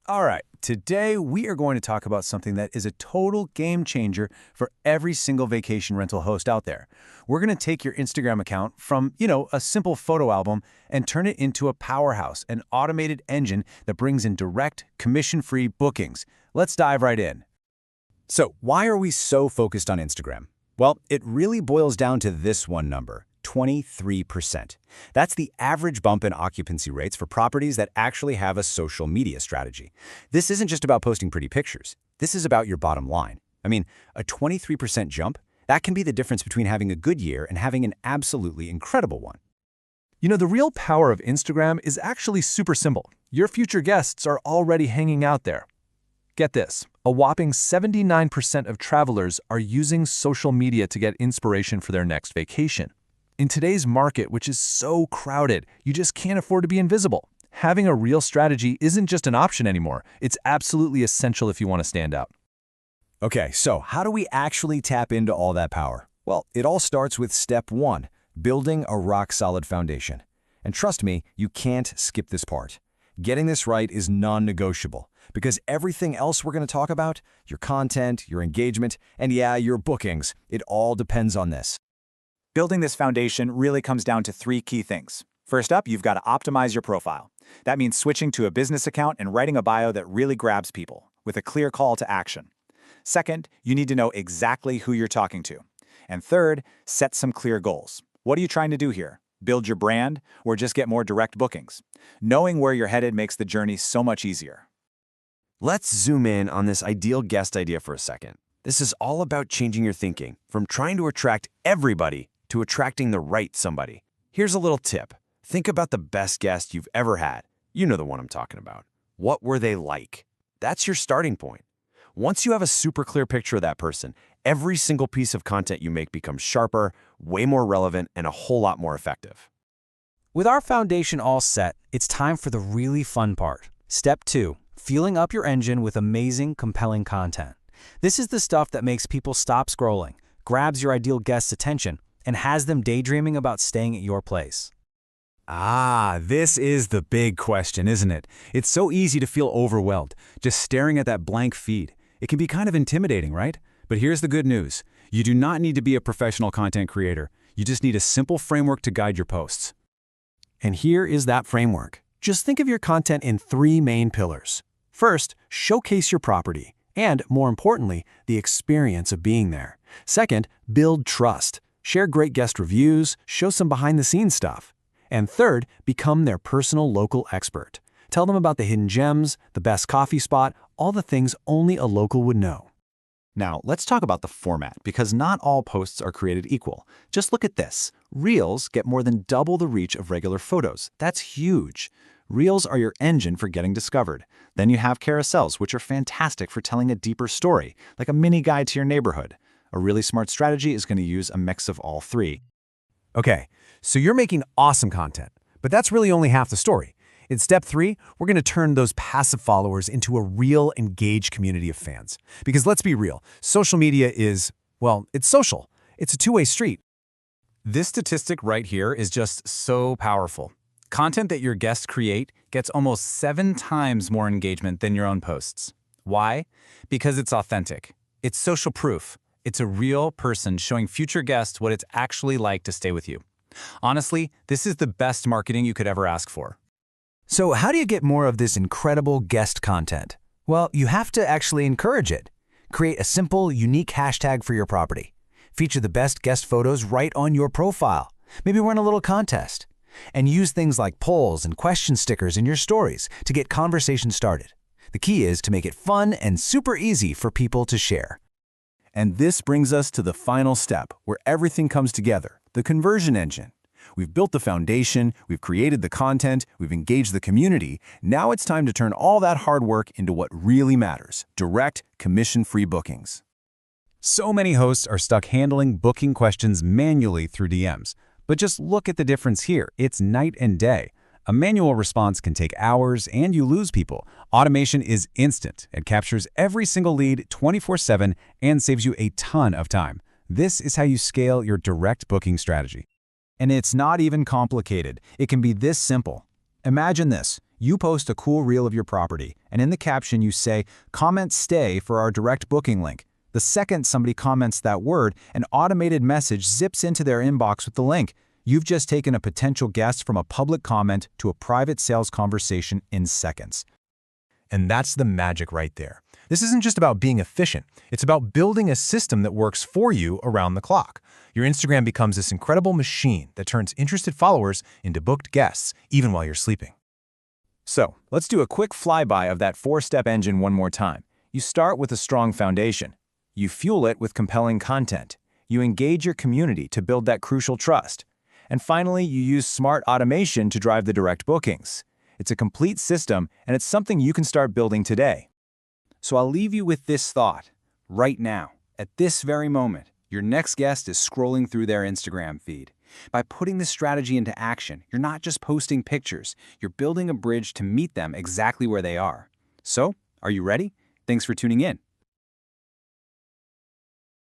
All right, today we are going to talk about something that is a total game changer for every single vacation rental host out there. We're going to take your Instagram account from, a simple photo album and turn it into a powerhouse, an automated engine that brings in direct, commission-free bookings. Let's dive right in. So, why are we so focused on Instagram? Well, it really boils down to this one number. 23%. That's the average bump in occupancy rates for properties that actually have a social media strategy. This isn't just about posting pretty pictures. This is about your bottom line. I mean, a 23% jump, that can be the difference between having a good year and having an absolutely incredible one. The real power of Instagram is actually super simple. Your future guests are already hanging out there. Get this, a whopping 79% of travelers are using social media to get inspiration for their next vacation. In today's market, which is so crowded, you just can't afford to be invisible. Having a real strategy isn't just an option anymore. It's absolutely essential if you want to stand out. Okay, so how do we actually tap into all that power? Well, it all starts with step one, building a rock-solid foundation. And trust me, you can't skip this part. Getting this right is non-negotiable, because everything else we're going to talk about, your content, your engagement, and yeah, your bookings, it all depends on this. Building this foundation really comes down to three key things. First up, you've got to optimize your profile. That means switching to a business account and writing a bio that really grabs people, with a clear call to action. Second, you need to know exactly who you're talking to. And third, set some clear goals. What are you trying to do here? Build your brand, or just get more direct bookings? Knowing where you're headed makes the journey so much easier. Let's zoom in on this ideal guest idea for a second. This is all about changing your thinking from trying to attract everybody to attracting the right somebody. Here's a little tip. Think about the best guest you've ever had. You know the one I'm talking about. What were they like? That's your starting point. Once you have a super clear picture of that person, every single piece of content you make becomes sharper, way more relevant, and a whole lot more effective. With our foundation all set, it's time for the really fun part. Step 2, fueling up your engine with amazing, compelling content. This is the stuff that makes people stop scrolling, grabs your ideal guest's attention, and has them daydreaming about staying at your place. This is the big question, isn't it? It's so easy to feel overwhelmed, just staring at that blank feed. It can be kind of intimidating, right? But here's the good news. You do not need to be a professional content creator. You just need a simple framework to guide your posts. And here is that framework. Just think of your content in three main pillars. First, showcase your property, and more importantly, the experience of being there. Second, build trust. Share great guest reviews, show some behind-the-scenes stuff. And third, become their personal local expert. Tell them about the hidden gems, the best coffee spot, all the things only a local would know. Now, let's talk about the format, because not all posts are created equal. Just look at this. Reels get more than double the reach of regular photos. That's huge. Reels are your engine for getting discovered. Then you have carousels, which are fantastic for telling a deeper story, like a mini guide to your neighborhood. A really smart strategy is going to use a mix of all three. Okay, so you're making awesome content, but that's really only half the story. In step 3, we're going to turn those passive followers into a real, engaged community of fans. Because let's be real, social media is, it's social. It's a two-way street. This statistic right here is just so powerful. Content that your guests create gets almost 7 times more engagement than your own posts. Why? Because it's authentic. It's social proof. It's a real person showing future guests what it's actually like to stay with you. Honestly, this is the best marketing you could ever ask for. So how do you get more of this incredible guest content? Well, you have to actually encourage it. Create a simple, unique hashtag for your property. Feature the best guest photos right on your profile. Maybe run a little contest. And use things like polls and question stickers in your stories to get conversation started. The key is to make it fun and super easy for people to share. And this brings us to the final step, where everything comes together, the conversion engine. We've built the foundation, we've created the content, we've engaged the community. Now it's time to turn all that hard work into what really matters, direct, commission-free bookings. So many hosts are stuck handling booking questions manually through DMs. But just look at the difference here. It's night and day. A manual response can take hours and you lose people. Automation is instant. It captures every single lead 24/7 and saves you a ton of time. This is how you scale your direct booking strategy. And it's not even complicated. It can be this simple. Imagine this. You post a cool reel of your property, and in the caption you say, "Comment stay for our direct booking link." The second somebody comments that word, an automated message zips into their inbox with the link. You've just taken a potential guest from a public comment to a private sales conversation in seconds. And that's the magic right there. This isn't just about being efficient. It's about building a system that works for you around the clock. Your Instagram becomes this incredible machine that turns interested followers into booked guests, even while you're sleeping. So, let's do a quick flyby of that 4-step engine one more time. You start with a strong foundation. You fuel it with compelling content. You engage your community to build that crucial trust. And finally, you use smart automation to drive the direct bookings. It's a complete system, and it's something you can start building today. So I'll leave you with this thought. Right now, at this very moment, your next guest is scrolling through their Instagram feed. By putting this strategy into action, you're not just posting pictures, you're building a bridge to meet them exactly where they are. So, are you ready? Thanks for tuning in.